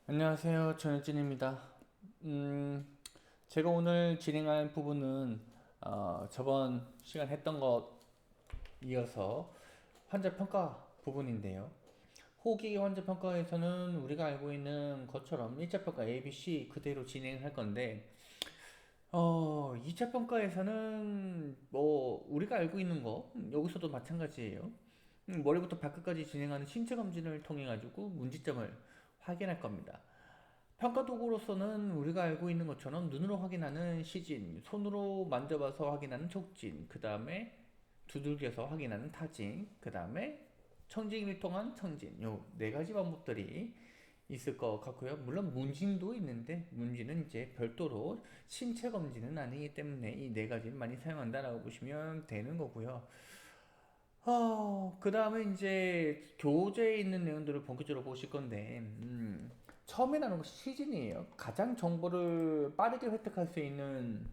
안녕하세요. 전현진입니다. 음, 제가 오늘 진행할 부분은 저번 시간 했던 것 이어서 환자 평가 부분인데요. 호기 환자 평가에서는 우리가 알고 있는 것처럼 1차 평가 ABC 그대로 진행할 건데, 2차 평가에서는 뭐 우리가 알고 있는 거 여기서도 마찬가지예요. 머리부터 발끝까지 진행하는 신체 검진을 통해 가지고 문제점을 확인할 겁니다. 평가 도구로서는 우리가 알고 있는 것처럼 눈으로 확인하는 시진, 손으로 만져봐서 확인하는 촉진, 그 다음에 두들겨서 확인하는 타진, 그 다음에 청진기를 통한 청진, 요 네 가지 방법들이 있을 것 같고요. 물론 문진도 있는데 문진은 이제 별도로 신체 검진은 아니기 때문에 이 네 가지를 많이 사용한다라고 보시면 되는 거고요. 그 다음에 이제 교재에 있는 내용들을 본격적으로 보실 건데, 처음에 나오는 것이 시즌이에요. 가장 정보를 빠르게 획득할 수 있는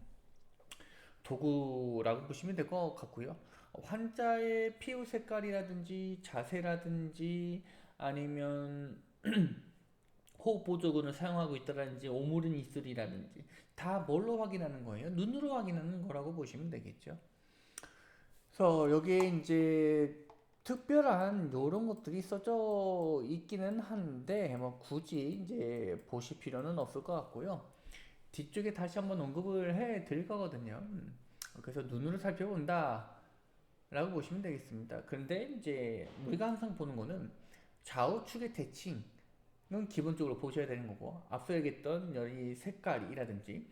도구라고 보시면 될 것 같고요. 환자의 피부 색깔이라든지 자세라든지 아니면 호흡 보조근을 사용하고 있다든지 오므린 입술이라든지 다 뭘로 확인하는 거예요? 눈으로 확인하는 거라고 보시면 되겠죠. 그래서 여기에 이제 특별한 요런 것들이 써져 있기는 한데 뭐 굳이 이제 보실 필요는 없을 것 같고요. 뒤쪽에 다시 한번 언급을 해 드릴 거거든요. 그래서 눈으로 살펴본다 라고 보시면 되겠습니다. 그런데 이제 우리가 항상 보는 거는 좌우측의 대칭은 기본적으로 보셔야 되는 거고, 앞서 얘기했던 여기 색깔이라든지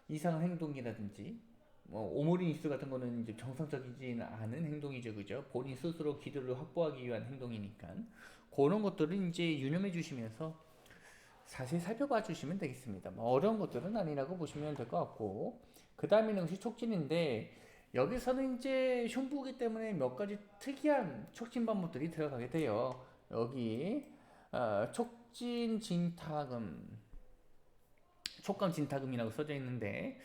이상한 행동이라든지 뭐 오므린 입술 같은 거는 이제 정상적이지 않은 행동이죠, 그죠? 본인 스스로 기도를 확보하기 위한 행동이니까 그런 것들을 이제 유념해 주시면서 자세히 살펴봐 주시면 되겠습니다. 뭐 어려운 것들은 아니라고 보시면 될 것 같고, 그 다음에는 역시 촉진인데 여기서는 이제 흉부기 때문에 몇 가지 특이한 촉진 방법들이 들어가게 돼요. 여기 촉진 진타금, 촉감 진타금이라고 써져 있는데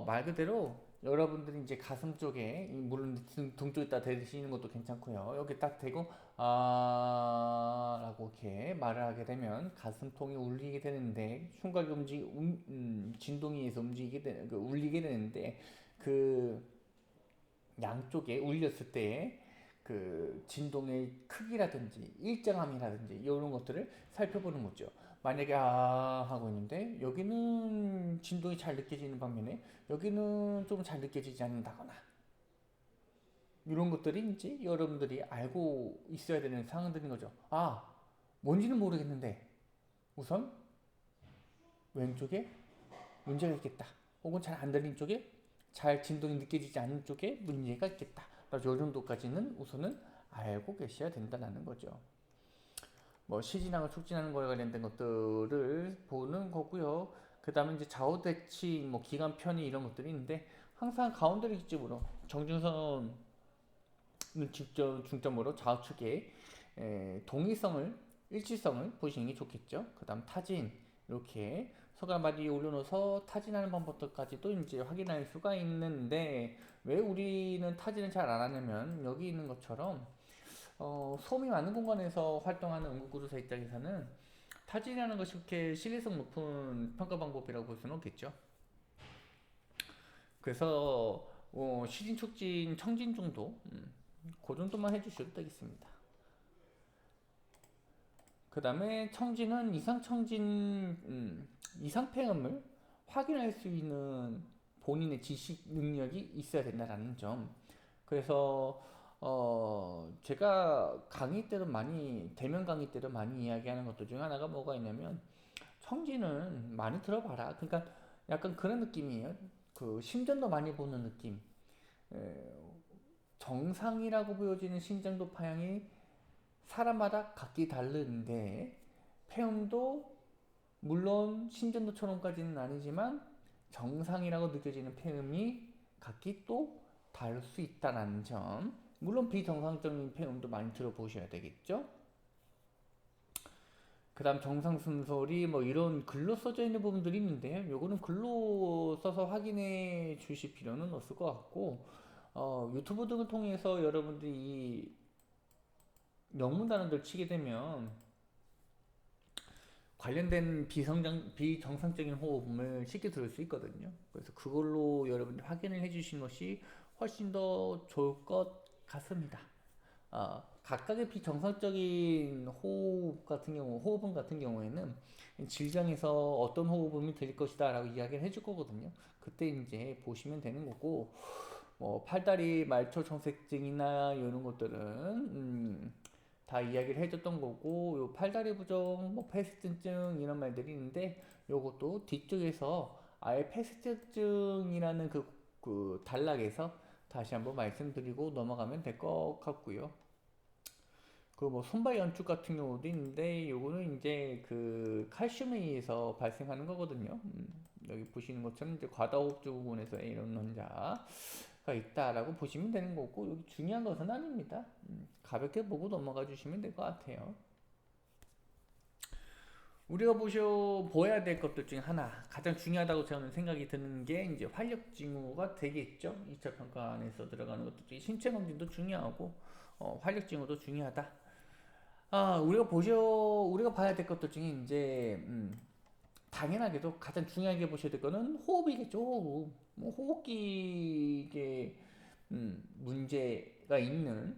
말 그대로 여러분들이 이제 가슴 쪽에 물론 등 쪽에다 대시는 것도 괜찮고요. 여기 딱 대고 라고 이렇게 말을 하게 되면 가슴통이 울리게 되는데 흉곽이 진동에 의해서 움직이게 울리게 되는데 그 양쪽에 울렸을 때 그 진동의 크기라든지 일정함이라든지 이런 것들을 살펴보는 거죠. 만약에 하고 있는데 여기는 진동이 잘 느껴지는 반면에 여기는 좀 잘 느껴지지 않는다거나 이런 것들이 이제 여러분들이 알고 있어야 되는 상황들인 거죠. 뭔지는 모르겠는데 우선 왼쪽에 문제가 있겠다. 혹은 잘 안 들리는 쪽에 잘 진동이 느껴지지 않는 쪽에 문제가 있겠다. 이 정도까지는 우선은 알고 계셔야 된다는 거죠. 뭐 시진하고 촉진하는 거에 관련된 것들을 보는 거고요. 그 다음에 이제 좌우 대칭, 뭐 기관 편의 이런 것들이 있는데 항상 가운데를 기점으로 정중선을 중점으로 좌우측에 동일성을 일치성을 보시는 게 좋겠죠. 그 다음 타진 이렇게 서가마디 올려놓아서 타진하는 방법들까지도 이제 확인할 수가 있는데 왜 우리는 타진을 잘 안 하냐면 여기 있는 것처럼 소음이 많은 공간에서 활동하는 응급구조사 입장에서는 타진이라는 것이 그렇게 신뢰성 높은 평가 방법이라고 볼 수는 없겠죠. 그래서 시진, 촉진, 청진 정도 그 정도만 해주셔도 되겠습니다. 그 다음에 청진은 이상폐음을 확인할 수 있는 본인의 지식 능력이 있어야 된다는 점. 그래서 제가 강의 때도 많이 대면 강의 때도 많이 이야기하는 것들 중에 하나가 뭐가 있냐면 청진은 많이 들어봐라. 그러니까 약간 그런 느낌이에요. 그 심전도 많이 보는 느낌. 에, 정상이라고 보여지는 심전도 파양이 사람마다 각기 다른데 폐음도 물론 심전도처럼까지는 아니지만 정상이라고 느껴지는 폐음이 각기 또 다를 수 있다는 점. 물론 비정상적인 폐음도 많이 들어보셔야 되겠죠. 그 다음 정상순소리 뭐 이런 글로 써져 있는 부분들이 있는데요. 요거는 글로 써서 확인해 주실 필요는 없을 것 같고 유튜브 등을 통해서 여러분들이 이 영문 단어들 치게 되면 관련된 비정상적인 호흡음을 쉽게 들을 수 있거든요. 그래서 그걸로 여러분이 확인을 해주시는 것이 훨씬 더 좋을 것 같습니다. 각각의 비정상적인 호흡음 같은 경우에는 질병에서 어떤 호흡음이 들릴 것이다 라고 이야기를 해줄 거거든요. 그때 이제 보시면 되는 거고, 뭐 팔다리 말초 정색증이나 이런 것들은 다 이야기를 해줬던 거고, 요 팔다리 부종, 뭐 패스트증 이런 말들이 있는데, 요것도 뒤쪽에서 아예 패스트증이라는 그 단락에서 다시 한번 말씀드리고 넘어가면 될 것 같고요. 그 뭐 손발 연축 같은 경우도 있는데 요거는 이제 그 칼슘에 의해서 발생하는 거거든요. 여기 보시는 것처럼 이제 과다호흡 부분에서 이런 환자가 있다라고 보시면 되는 거고 여기 중요한 것은 아닙니다. 가볍게 보고 넘어가 주시면 될 것 같아요. 우리가 보아야 될 것들 중에 하나 가장 중요하다고 저는 생각이 드는 게 이제 활력 징후가 되겠죠. 2차 평가 안에서 들어가는 것들 중에 신체 검진도 중요하고 활력 징후도 중요하다. 우리가 봐야 될 것들 중에 이제 당연하게도 가장 중요하게 보셔야 될 거는 호흡이겠죠. 호흡. 뭐 호흡기에 문제가 있는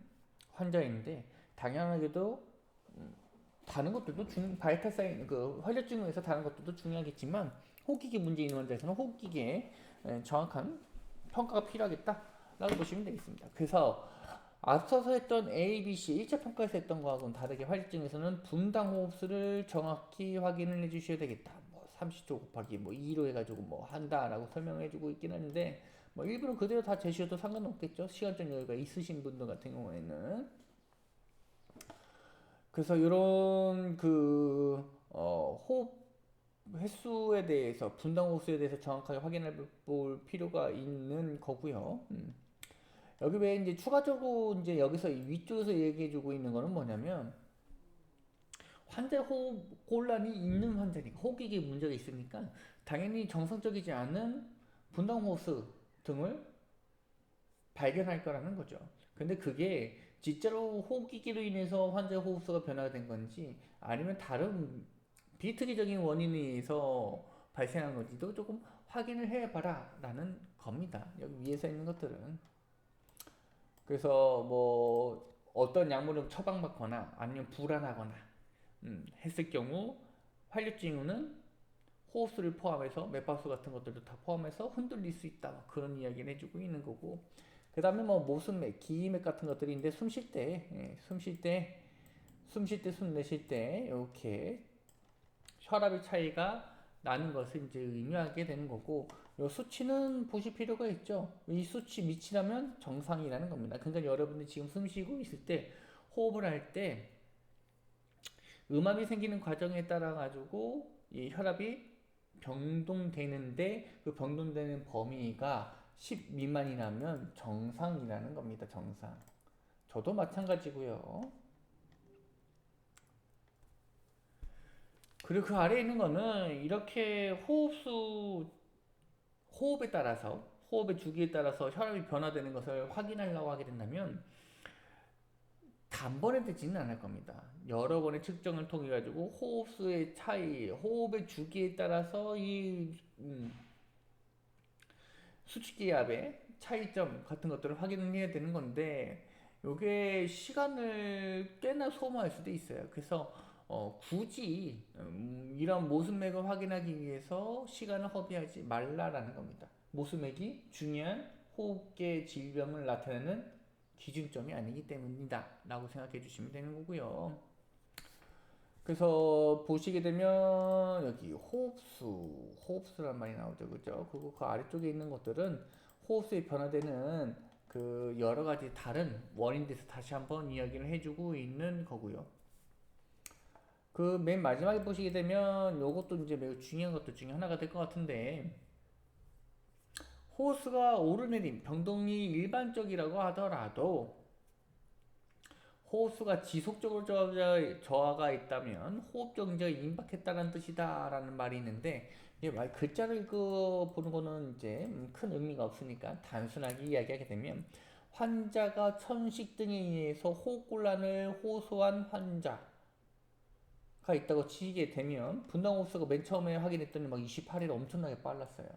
환자인데 당연하게도 다른 것들도 바이탈 사인 그 활력 징후에서 다른 것들도 중요하겠지만 호흡기계 문제 있는 환자에서는 호흡기계의 정확한 평가가 필요하겠다라고 보시면 되겠습니다. 그래서 앞서서 했던 A, B, C 1차 평가에서 했던 거하고는 다르게 활력증에서는 분당 호흡수를 정확히 확인을 해주셔야 되겠다. 뭐 30초 곱하기 뭐 2로 해가지고 뭐 한다라고 설명해주고 있긴 한데 뭐 일부러 그대로 다 제시해도 상관없겠죠. 시간적 여유가 있으신 분들 같은 경우에는 그래서 이런 호흡 횟수에 대해서 분당 호흡수에 대해서 정확하게 확인해 볼 필요가 있는 거고요. 여기 왜 이제 추가적으로 이제 여기서 위쪽에서 얘기해주고 있는 거는 뭐냐면 환자 호흡 곤란이 있는 환자니까 호흡기에 문제가 있으니까 당연히 정상적이지 않은 분당호흡 등을 발견할 거라는 거죠. 근데 그게 진짜로 호흡기계로 인해서 환자 호흡수가 변화가 된 건지 아니면 다른 비특이적인 원인에 의해서 발생한 건지도 조금 확인을 해봐라 라는 겁니다. 여기 위에서 있는 것들은. 그래서 뭐 어떤 약물을 처방받거나 아니면 불안하거나 했을 경우 활력 징후는 호흡수를 포함해서 맥박수 같은 것들도 다 포함해서 흔들릴 수 있다 그런 이야기를 해주고 있는 거고 그 다음에 뭐 모순맥, 기맥 같은 것들인데 숨 쉴 때, 숨 내쉴 때 이렇게 혈압의 차이가 나는 것을 이제 의미하게 되는 거고 이 수치는 보실 필요가 있죠. 이 수치 미치라면 정상이라는 겁니다. 그러니까 여러분이 지금 숨 쉬고 있을 때 호흡을 할 때 음압이 생기는 과정에 따라 가지고 이 혈압이 변동되는데 그 변동되는 범위가 10 미만이라면 정상이라는 겁니다. 정상. 저도 마찬가지고요. 그리고 그 아래에 있는 거는 이렇게 호흡에 따라서 호흡의 주기에 따라서 혈압이 변화되는 것을 확인하려고 하게 된다면 단번에 되지는 않을 겁니다. 여러 번의 측정을 통해 가지고 호흡수의 차이, 호흡의 주기에 따라서 이 수치기압의 차이점 같은 것들을 확인을 해야 되는 건데 이게 시간을 꽤나 소모할 수도 있어요. 그래서 굳이 이런 모순맥을 확인하기 위해서 시간을 허비하지 말라라는 겁니다. 모순맥이 중요한 호흡계 질병을 나타내는 기준점이 아니기 때문이다 라고 생각해 주시면 되는 거고요. 그래서 보시게 되면 여기 호흡수란 말이 나오죠. 그죠? 그리고 그 아래쪽에 있는 것들은 호흡수에 변화되는 그 여러 가지 다른 원인들에서 다시 한번 이야기를 해주고 있는 거고요. 그 맨 마지막에 보시게 되면 이것도 이제 매우 중요한 것들 중에 하나가 될 것 같은데 호흡수가 오르내림, 변동이 일반적이라고 하더라도 호흡수가 지속적으로 저하가 있다면 호흡 정지가 임박했다는 뜻이다라는 말이 있는데 말 글자를 읽어보는 거는 이제 큰 의미가 없으니까 단순하게 이야기하게 되면 환자가 천식 등에 의해서 호흡곤란을 호소한 환자 있다고 치게 되면 분당 호수가 맨 처음에 확인했더니 막 28일 엄청나게 빨랐어요.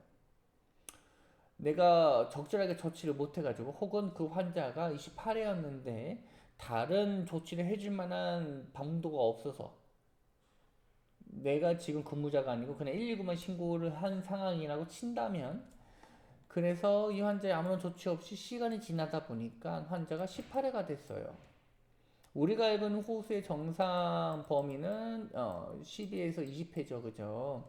내가 적절하게 조치를 못 해가지고 혹은 그 환자가 28회였는데 다른 조치를 해줄 만한 방도가 없어서 내가 지금 근무자가 아니고 그냥 119만 신고를 한 상황이라고 친다면, 그래서 이 환자의 아무런 조치 없이 시간이 지나다 보니까 환자가 18회가 됐어요. 우리가 알고는 호수의 정상 범위는 12에서 20회죠, 그죠?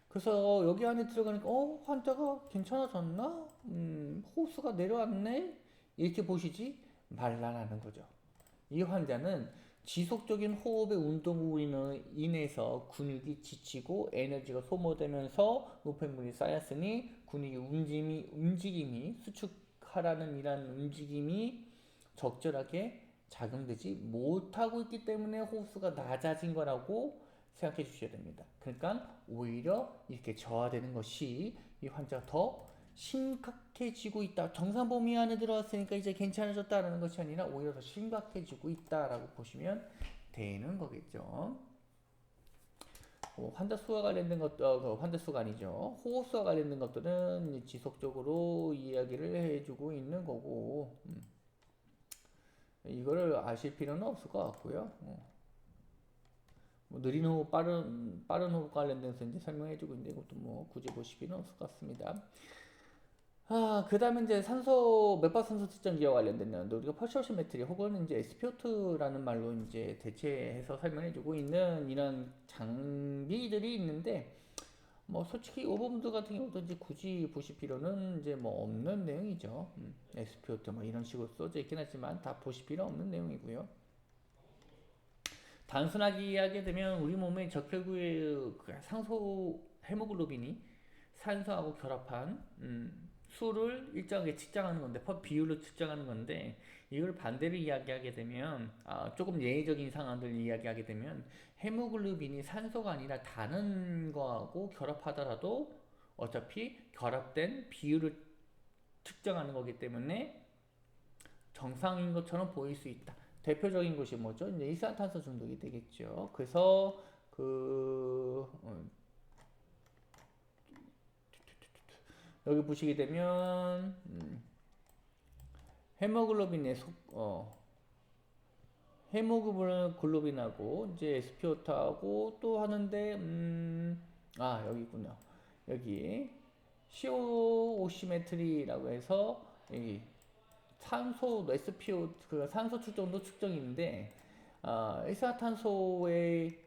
그래서 여기 안에 들어가니까 환자가 괜찮아졌나? 호수가 내려왔네? 이렇게 보시지 말라는 거죠. 이 환자는 지속적인 호흡의 운동으로 인해서 근육이 지치고 에너지가 소모되면서 노폐물이 쌓였으니 근육의 움직임이 수축하라는 이런 움직임이 적절하게 작용되지 못하고 있기 때문에 호수가 낮아진 거라고 생각해 주셔야 됩니다. 그러니까 오히려 이렇게 저하되는 것이 이 환자가 더 심각해지고 있다. 정상 범위 안에 들어왔으니까 이제 괜찮아졌다라는 것이 아니라 오히려 더 심각해지고 있다라고 보시면 되는 거겠죠. 환자 수와 관련된 것, 환자 수가 아니죠. 호흡수와 관련된 것들은 지속적으로 이야기를 해주고 있는 거고, 이거를 아실 필요는 없을 것 같고요. 뭐 느린 호흡, 빠른 호흡 관련돼서 이제 설명해주고 있는데 이것도 뭐 굳이 보실 필요는 없을 것 같습니다. 그 다음에 이제 산소, 맥박산소 측정기와 관련된 내용도 우리가 펄쇼시메트리 혹은 이제 SpO2라는 말로 이제 대체해서 설명해주고 있는 이런 장비들이 있는데, 뭐 솔직히 이 부분들 같은 경우도 이제 굳이 보실 필요는 이제 뭐 없는 내용이죠. SpO2 뭐 이런 식으로 써져 있긴 하지만 다 보실 필요 없는 내용이고요. 단순하게 이야기하게 되면 우리 몸의 적혈구의 그 상소 헤모글로빈이 산소하고 결합한 수를 일정하게 측정하는 건데, 비율로 측정하는 건데, 이걸 반대로 이야기하게 되면 조금 예외적인 상황들을 이야기하게 되면 헤모글로빈이 산소가 아니라 다른 거하고 결합하더라도 어차피 결합된 비율을 측정하는 거기 때문에 정상인 것처럼 보일 수 있다. 대표적인 것이 뭐죠? 이제 일산탄소 중독이 되겠죠. 그래서 여기 보시게 되면 헤모글로빈의 헤모글로빈하고 이제 SpO2하고 또 하는데 여기 있군요. 여기 CO 오시메트리라고 해서 여기 산소 SpO 그 산소 측정도 측정인데, 일산탄소의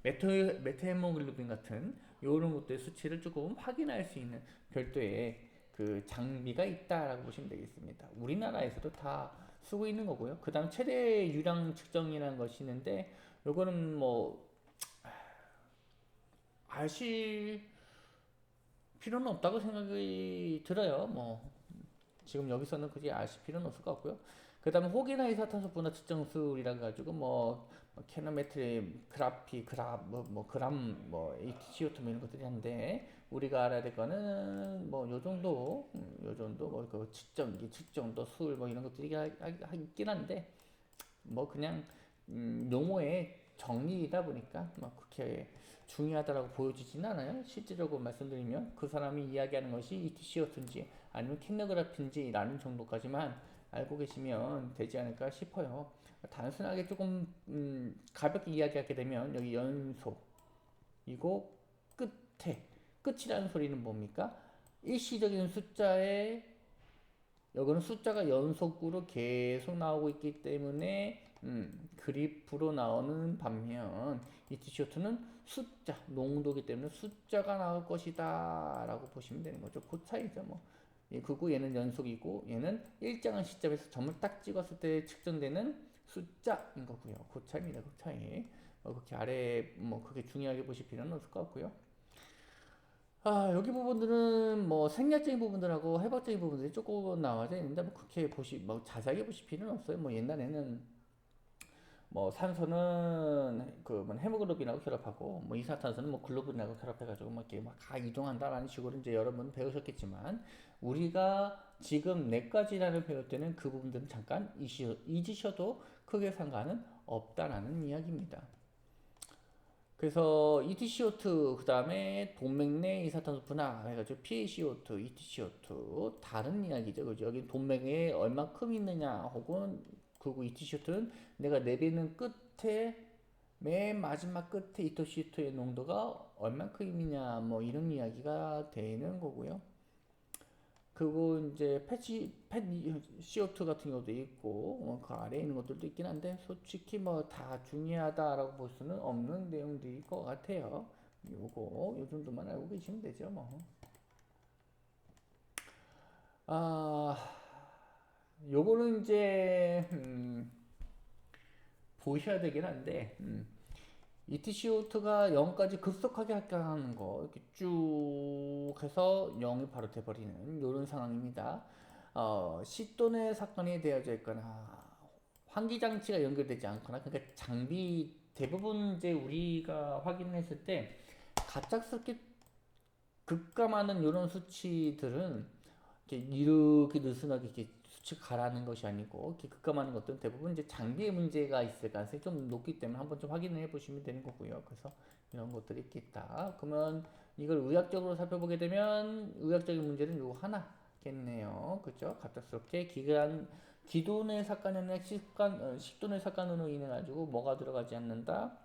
메트헤모글로빈 같은 이런 것들 수치를 조금 확인할 수 있는 별도의 그 장비가 있다라고 보시면 되겠습니다. 우리나라에서도 다 쓰고 있는 거고요. 그 다음 최대 유량 측정이라는 것이 있는데, 요거는 뭐 아실 필요는 없다고 생각이 들어요. 뭐 지금 여기서는 굳이 아실 필요는 없을 것 같고요. 그 다음에 혹이나 이산탄소 분화 측정술이라 가지고 뭐 캐노메트리, 그래피, 그람, 뭐 HCO2 뭐 이런 것들이 한데, 우리가 알아야 될 거는 뭐 요 정도, 요 정도 뭐 그 측정기, 측정도, 술 뭐 이런 것들이 있긴 한데, 뭐 그냥 용어의 정리이다 보니까 뭐 그렇게 중요하다라고 보여지진 않아요. 실질적으로 말씀드리면 그 사람이 이야기하는 것이 ETC였든지 아니면 킬로그래프인지라는 정도까지만 알고 계시면 되지 않을까 싶어요. 단순하게 조금 가볍게 이야기하게 되면 여기 연소, 이거 끝에, 끝이라는 소리는 뭡니까? 일시적인 숫자에, 여기는 숫자가 연속으로 계속 나오고 있기 때문에 그리프로 나오는 반면 이 티셔츠는 숫자, 농도기 때문에 숫자가 나올 것이다 라고 보시면 되는 거죠. 그 차이죠. 뭐 그리고 얘는 연속이고 얘는 일정한 시점에서 점을 딱 찍었을 때 측정되는 숫자인 거고요. 그 차이입니다. 그 차이. 그렇게 아래 뭐 그렇게 중요하게 보실 필요는 없을 것 같고요. 여기 부분들은 뭐 생략적인 부분들하고 해박적인 부분들이 조금 나와져 있는데, 뭐 그렇게 뭐 자세하게 보실 필요는 없어요. 뭐 옛날에는 뭐 산소는 뭐 헤모글로빈하고 결합하고 뭐 이산탄소는 뭐 글로빈하고 결합해가지고 막 이렇게 막 다 이동한다라는 식으로 이제 여러분 배우셨겠지만, 우리가 지금 뇌과질환을 배울 때는 그 부분들은 잠깐 잊으셔도 크게 상관은 없다라는 이야기입니다. 그래서 EtCO2 그 다음에 동맥 내 이산화탄소 분화 해가지고 PaCO2, EtCO2 다른 이야기죠. 그죠? 여기 동맥에 얼마큼 있느냐 혹은 그리고 EtCO2는 내가 내리는 끝에 맨 마지막 끝에 EtCO2의 농도가 얼마큼이냐 뭐 이런 이야기가 되는 거고요. 그리고 이제 펫 CO2 같은 경우도 있고 그 아래에 있는 것들도 있긴 한데 솔직히 뭐 다 중요하다라고 볼 수는 없는 내용들일 것 같아요. 요 정도만 알고 계시면 되죠 뭐. 아 요거는 이제 보셔야 되긴 한데 EtCO2가 0까지 급속하게 합격하는 거 이렇게 쭉 해서 0이 바로 돼버리는 이런 상황입니다. 시돈의 사건이 되어져 있거나 환기장치가 연결되지 않거나 그러니까 장비 대부분 이제 우리가 확인했을 때 갑작스럽게 급감하는 이런 수치들은 이렇게 느슨하게 이렇게 수치가 가라앉는 것이 아니고 이렇게 급감하는 것들은 대부분 이제 장비의 문제가 있을 가능성이 좀 높기 때문에 한번 좀 확인을 해 보시면 되는 거고요. 그래서 이런 것들이 있겠다. 그러면 이걸 의학적으로 살펴보게 되면 의학적인 문제는 요거 하나겠네요. 그죠? 갑작스럽게 기존의 삭간이나 식돈의 삭간으로 인해 가지고 뭐가 들어가지 않는다.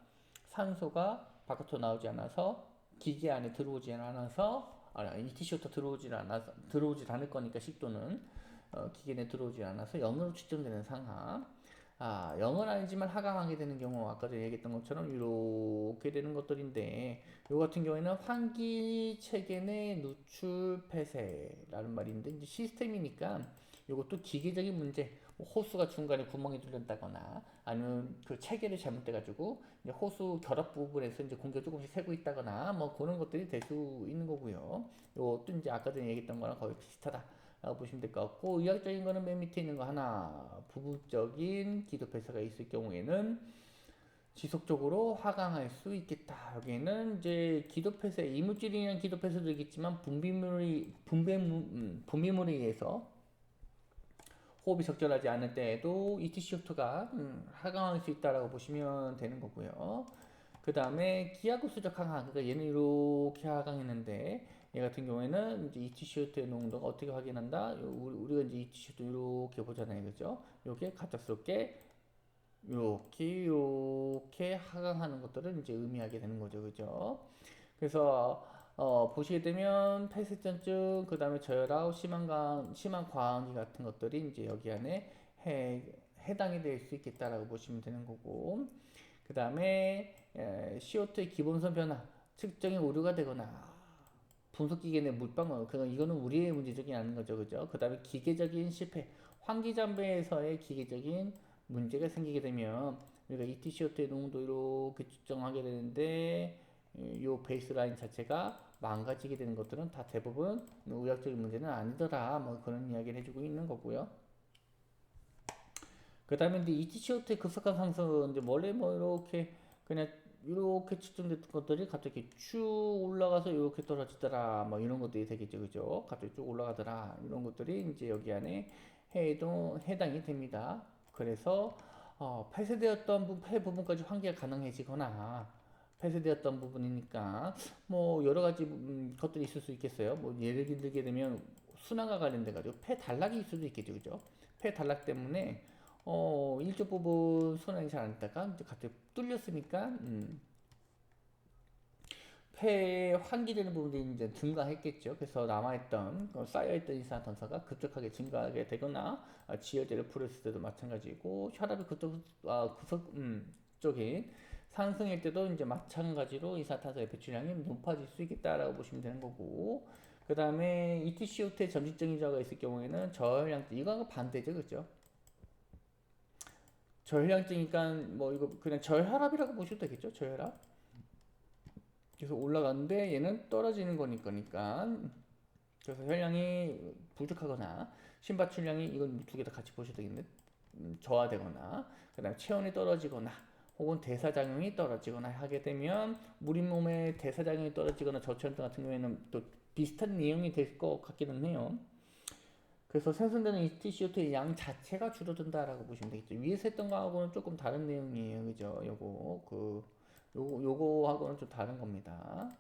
산소가 바깥으로 나오지 않아서 기계 안에 들어오지 않아서 EtCO2 들어오질 않을 거니까 식도는 기계 내에 들어오지 않아서 0으로 측정되는 상황. 0은 아니지만 하강하게 되는 경우 아까 전에 얘기했던 것처럼 이렇게 되는 것들인데 요 같은 경우에는 환기 체계 내 누출 폐쇄라는 말인데 이제 시스템이니까 이것도 기계적인 문제 뭐 호수가 중간에 구멍이 뚫렸다거나 아니면 그 체계를 잘못돼 가지고 호수 결합 부분에서 이제 공기가 조금씩 새고 있다거나 뭐 그런 것들이 될 수 있는 거고요. 이것도 이제 아까 전에 얘기했던 거랑 거의 비슷하다라고 보시면 될 것 같고 의학적인 거는 맨 밑에 있는 거 하나 부분적인 기도 폐쇄가 있을 경우에는 지속적으로 하강할 수 있겠다. 여기에는 이제 기도 폐쇄 이물질이나 기도 폐쇄도 있겠지만 분비물에 의해서 호흡이 적절하지 않을 때에도 EtCO2가 하강할 수 있다라고 보시면 되는 거고요. 그 다음에 기하급수적 하강, 그러니까 얘는 이렇게 하강했는데 얘 같은 경우에는 이제 EtCO2의 농도가 어떻게 확인한다? 우리가 이제 EtCO2 이렇게 보잖아요, 그죠? 이게 갑작스럽게 이렇게 하강하는 것들을 이제 의미하게 되는 거죠, 그죠? 그래서 보시게 되면 폐쇄전증, 그 다음에 저혈압, 심한 과항기 같은 것들이 이제 여기 안에 해당이 될 수 있겠다라고 보시면 되는 거고, 그 다음에 CO2의 기본선 변화, 측정이 오류가 되거나 분석기계 내 물방울, 이거는 우리의 문제적이 아닌 거죠, 그죠? 그 다음에 기계적인 실패, 환기장비에서의 기계적인 문제가 생기게 되면 우리가 EtCO2의 농도 이렇게 측정하게 되는데 이 베이스라인 자체가 망가지게 되는 것들은 다 대부분 의학적인 문제는 아니더라 뭐 그런 이야기를 해주고 있는 거고요. 그 다음에 이제 EtCO2의 급속한 상승은 이제 원래 뭐 이렇게 그냥 이렇게 측정됐던 것들이 갑자기 쭉 올라가서 이렇게 떨어지더라 뭐 이런 것들이 되겠죠, 그죠? 갑자기 쭉 올라가더라 이런 것들이 이제 여기 안에 해당이 됩니다. 그래서 폐쇄되었던 폐 부분까지 환기가 가능해지거나 폐쇄되었던 부분이니까 뭐 여러 가지 것들이 있을 수 있겠어요. 뭐 예를 들게 되면 순환과 관련돼 가지고 폐 단락이 있을 수도 있겠죠, 그죠? 폐 단락 때문에 일조 부분 순환이 잘 안 되다가 이제 갑자기 뚫렸으니까 폐에 환기되는 부분들이 이제 증가했겠죠. 그래서 남아있던 쌓여있던 이산화탄소가 급격하게 증가하게 되거나 지혈제를 풀었을 때도 마찬가지고 혈압이 급속적인 상승일 때도 이제 마찬가지로 이산화탄소의 배출량이 높아질 수 있겠다라고 보시면 되는 거고 그 다음에 EtCO2의 점진적인 저하가 있을 경우에는 저혈량증 이거하고 반대죠, 그렇죠? 저혈량증이니까 뭐 이거 그냥 저혈압이라고 보셔도 되겠죠, 저혈압. 그래서 올라가는데 얘는 떨어지는 거니까 그래서 혈량이 부족하거나 심박출량이 이건 두 개 다 같이 보셔도 되겠는데 저하되거나 그 다음에 체온이 떨어지거나 혹은 대사작용이 떨어지거나 하게 되면 우리 몸의 대사작용이 떨어지거나 저체온증 같은 경우에는 또 비슷한 내용이 될 것 같기는 해요. 그래서 생성되는 ETCO2의 양 자체가 줄어든다라고 보시면 되겠죠. 위에서 했던 거하고는 조금 다른 내용이에요. 그죠? 요거하고는 좀 다른 겁니다.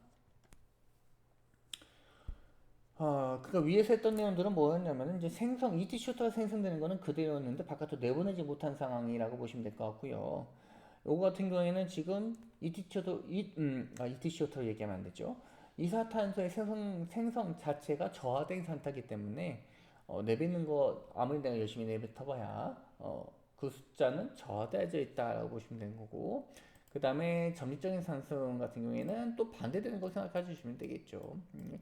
그러니까 위에서 했던 내용들은 뭐였냐면은 이제 ETCO2가 생성되는 거는 그대로였는데 바깥으로 내보내지 못한 상황이라고 보시면 될 것 같고요. 요거 같은 경우에는 지금 ETCO2로 얘기하면 안 되죠. 이산화탄소의 생성 자체가 저하된 상태이기 때문에 내뱉는 거 아무리 내가 열심히 내뱉어봐야 그 숫자는 저하되어져 있다라고 보시면 되는 거고, 그 다음에 점진적인 상승 같은 경우에는 또 반대되는 거 생각해 주시면 되겠죠.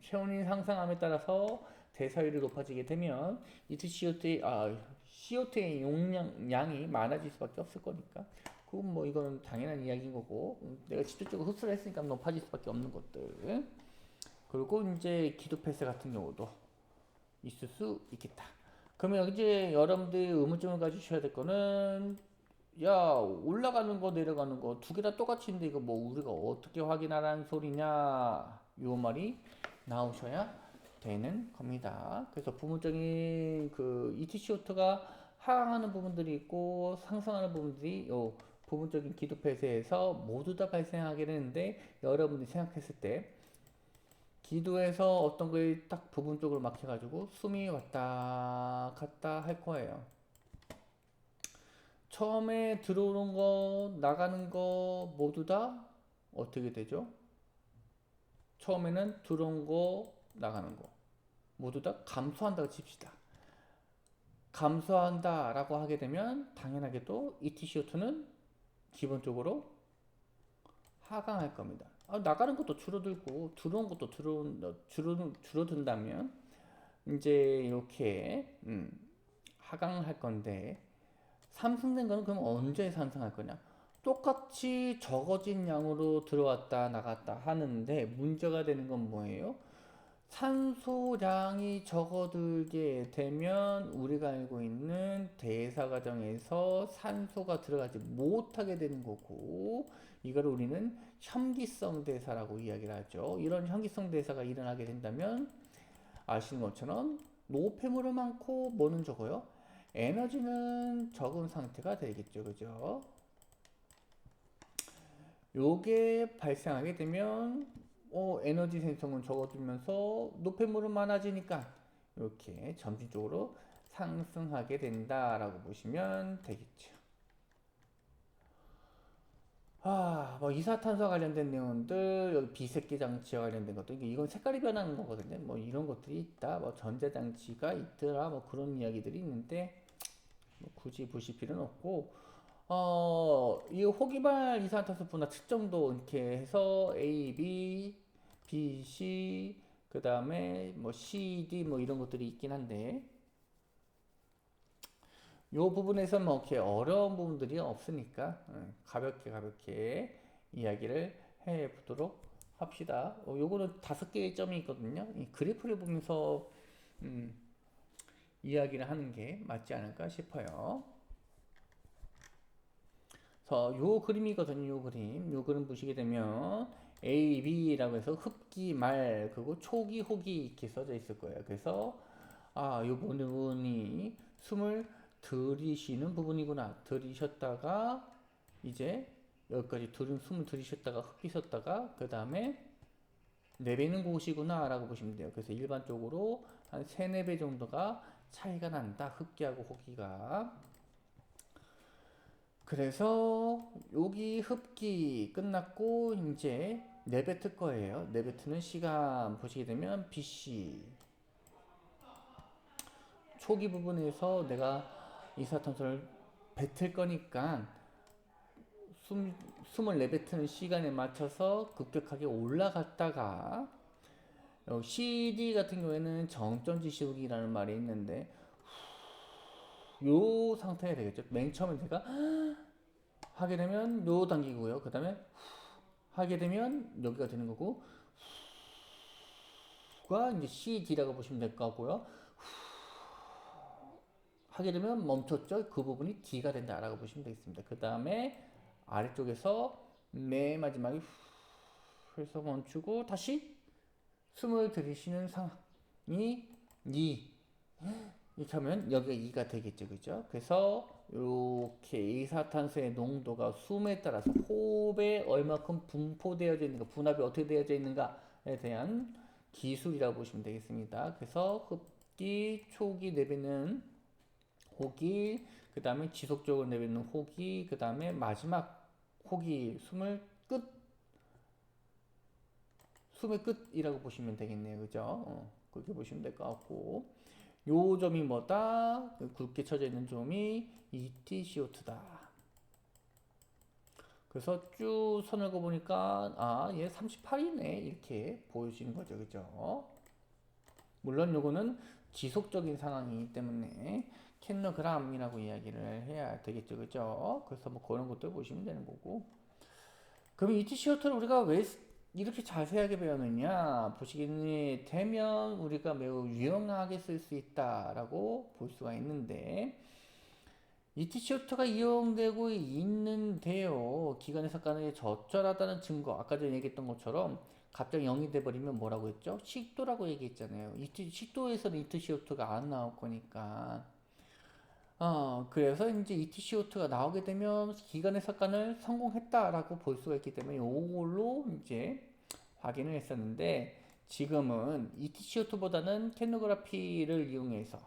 체온이 상승함에 따라서 대사율이 높아지게 되면 CO2의 양이 많아질 수밖에 없을 거니까 그건 뭐 이거는 당연한 이야기인 거고, 내가 직접적으로 흡수를 했으니까 높아질 수밖에 없는 것들. 그리고 이제 기도 폐쇄 같은 경우도 있을 수 있겠다. 그러면 이제 여러분들이 의문점을 가지셔야 될 거는, 야, 올라가는 거 내려가는 거 두 개 다 똑같은데 이거 뭐 우리가 어떻게 확인하라는 소리냐, 요 말이 나오셔야 되는 겁니다. 그래서 부분적인 그 ETCO2가 하강하는 부분들이 있고 상승하는 부분들이 요 부분적인 기도 폐쇄에서 모두 다 발생하게 되는데, 여러분들이 생각했을 때 기도에서 어떤 거에 딱 부분적으로 막혀가지고 숨이 왔다 갔다 할 거예요. 처음에 들어오는 거 나가는 거 모두 다 어떻게 되죠? 처음에는 들어온 거 나가는 거 모두 다 감소한다고 칩시다. 감소한다 라고 하게 되면 당연하게도 ETCO2는 기본적으로 하강할 겁니다. 나가는 것도 줄어들고 들어온 것도 줄어든다면 이제 이렇게 하강할 건데, 상승된 거는 그럼 언제 상승할 거냐? 똑같이 적어진 양으로 들어왔다 나갔다 하는데 문제가 되는 건 뭐예요? 산소량이 적어들게 되면 우리가 알고 있는 대사 과정에서 산소가 들어가지 못하게 되는 거고, 이걸 우리는 현기성 대사라고 이야기를 하죠. 이런 현기성 대사가 일어나게 된다면 아시는 것처럼 노폐물은 많고 뭐는 적어요? 에너지는 적은 상태가 되겠죠. 그죠? 요게 발생하게 되면 에너지 생성은 적어지면서 노폐물은 많아지니까 이렇게 점진적으로 상승하게 된다라고 보시면 되겠죠. 뭐 이산화탄소 관련된 내용들, 여기 비세기 장치와 관련된 것들, 이건 색깔이 변하는 거거든요. 뭐 이런 것들이 있다, 뭐 전자장치가 있더라, 뭐 그런 이야기들이 있는데 뭐 굳이 보실 필요는 없고, 이 호기발 이산화탄소 분화 측정도 이렇게 해서 A, B, C, 그 다음에 뭐 C, D 뭐 이런 것들이 있긴 한데, 요 부분에서 뭐 이렇게 어려운 부분들이 없으니까 가볍게 이야기를 해 보도록 합시다. 요거는 5개의 점이 있거든요. 이 그래프를 보면서 이야기를 하는 게 맞지 않을까 싶어요. 그래서 요 그림이거든요. 요 그림 보시게 되면 A, B라고 해서 흡기, 말, 그리고 초기, 호기 이렇게 써져 있을 거예요. 그래서 요 부분이 숨을 들이쉬는 부분이구나. 들이셨다가 이제 여기까지 숨을 들이셨다가 흡기셨다가 그 다음에 내뱉는 곳이구나 라고 보시면 돼요. 그래서 일반적으로 한 3, 4배 정도가 차이가 난다. 흡기하고 호기가. 그래서 여기 흡기 끝났고 이제 내뱉을 거예요. 내뱉는 시간 보시게 되면 BC. 초기 부분에서 내가 이산화탄소를 뱉을 거니까 숨을 내뱉는 시간에 맞춰서 급격하게 올라갔다가, CD 같은 경우에는 정점지 시속이라는 말이 있는데 요 상태가 되겠죠. 맨 처음에 제가 하게 되면 요 단계고요. 그 다음에 하게 되면 여기가 되는 거고, 가 이제 CD라고 보시면 될 것 같고요. 하게 되면 멈췄죠. 그 부분이 D가 된다라고 보시면 되겠습니다. 그 다음에 아래쪽에서 맨 마지막에 해서 멈추고 다시 숨을 들이쉬는 상황이 2. 이렇게 하면 여기가 2가 되겠죠, 그죠? 그래서 이렇게 이산화탄소의 농도가 숨에 따라서 호흡에 얼마큼 분포되어져 있는가, 분압이 어떻게 되어져 있는가에 대한 기술이라고 보시면 되겠습니다. 그래서 흡기, 초기 내뱉는 호기, 그 다음에 지속적으로 내뱉는 호기, 그 다음에 마지막 호기, 숨의 끝이라고 보시면 되겠네요. 그죠? 그렇게 보시면 될 것 같고. 요 점이 뭐다? 굵게 쳐져 있는 점이 ETCO2다. 그래서 쭉 선을 그어보니까, 아, 얘 38이네. 이렇게 보여지는 거죠. 그죠? 물론 요거는 지속적인 상황이기 때문에 킬로그램이라고 이야기를 해야 되겠죠. 그죠? 그래서 뭐 그런 것도 보시면 되는 거고. 그럼 ETCO2를 우리가 왜 이렇게 자세하게 배웠느냐? 보시게 되면 우리가 매우 유용하게 쓸 수 있다라고 볼 수가 있는데, ETCO2가 이용되고 있는데요. 기관의 삭간이 적절하다는 증거, 아까 전에 얘기했던 것처럼 갑자기 0이 돼버리면 뭐라고 했죠? 식도라고 얘기했잖아요. 식도에서는 ETCO2가 안 나올 거니까. 그래서 이제 ETCO2가 나오게 되면 기관의 삭간을 성공했다라고 볼 수가 있기 때문에 이걸로 이제 확인을 했었는데, 지금은 ETCO2보다는 캐노그라피를 이용해서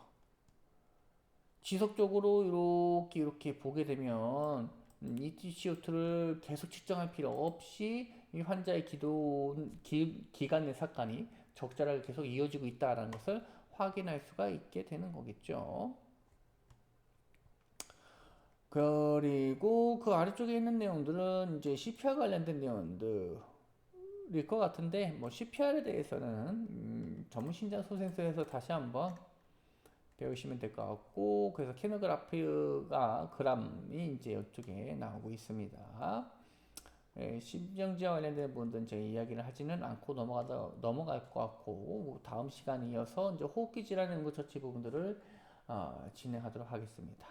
지속적으로 이렇게 보게 되면 ETCO2를 계속 측정할 필요 없이 이 환자의 기관 내 삭간이 적절하게 계속 이어지고 있다는 것을 확인할 수가 있게 되는 거겠죠. 그리고 그 아래쪽에 있는 내용들은 이제 CPR 관련된 내용들일 것 같은데, 뭐 CPR에 대해서는 전문 신장 소생술에서 다시 한번 배우시면 될 것 같고, 그래서 키노그라피가 그람이 이제 이쪽에 나오고 있습니다. 심정지와 관련된 부분들은 제가 이야기를 하지는 않고 넘어갈 것 같고, 다음 시간에 이어서 이제 호흡기 질환 연구 처치 부분들을 진행하도록 하겠습니다.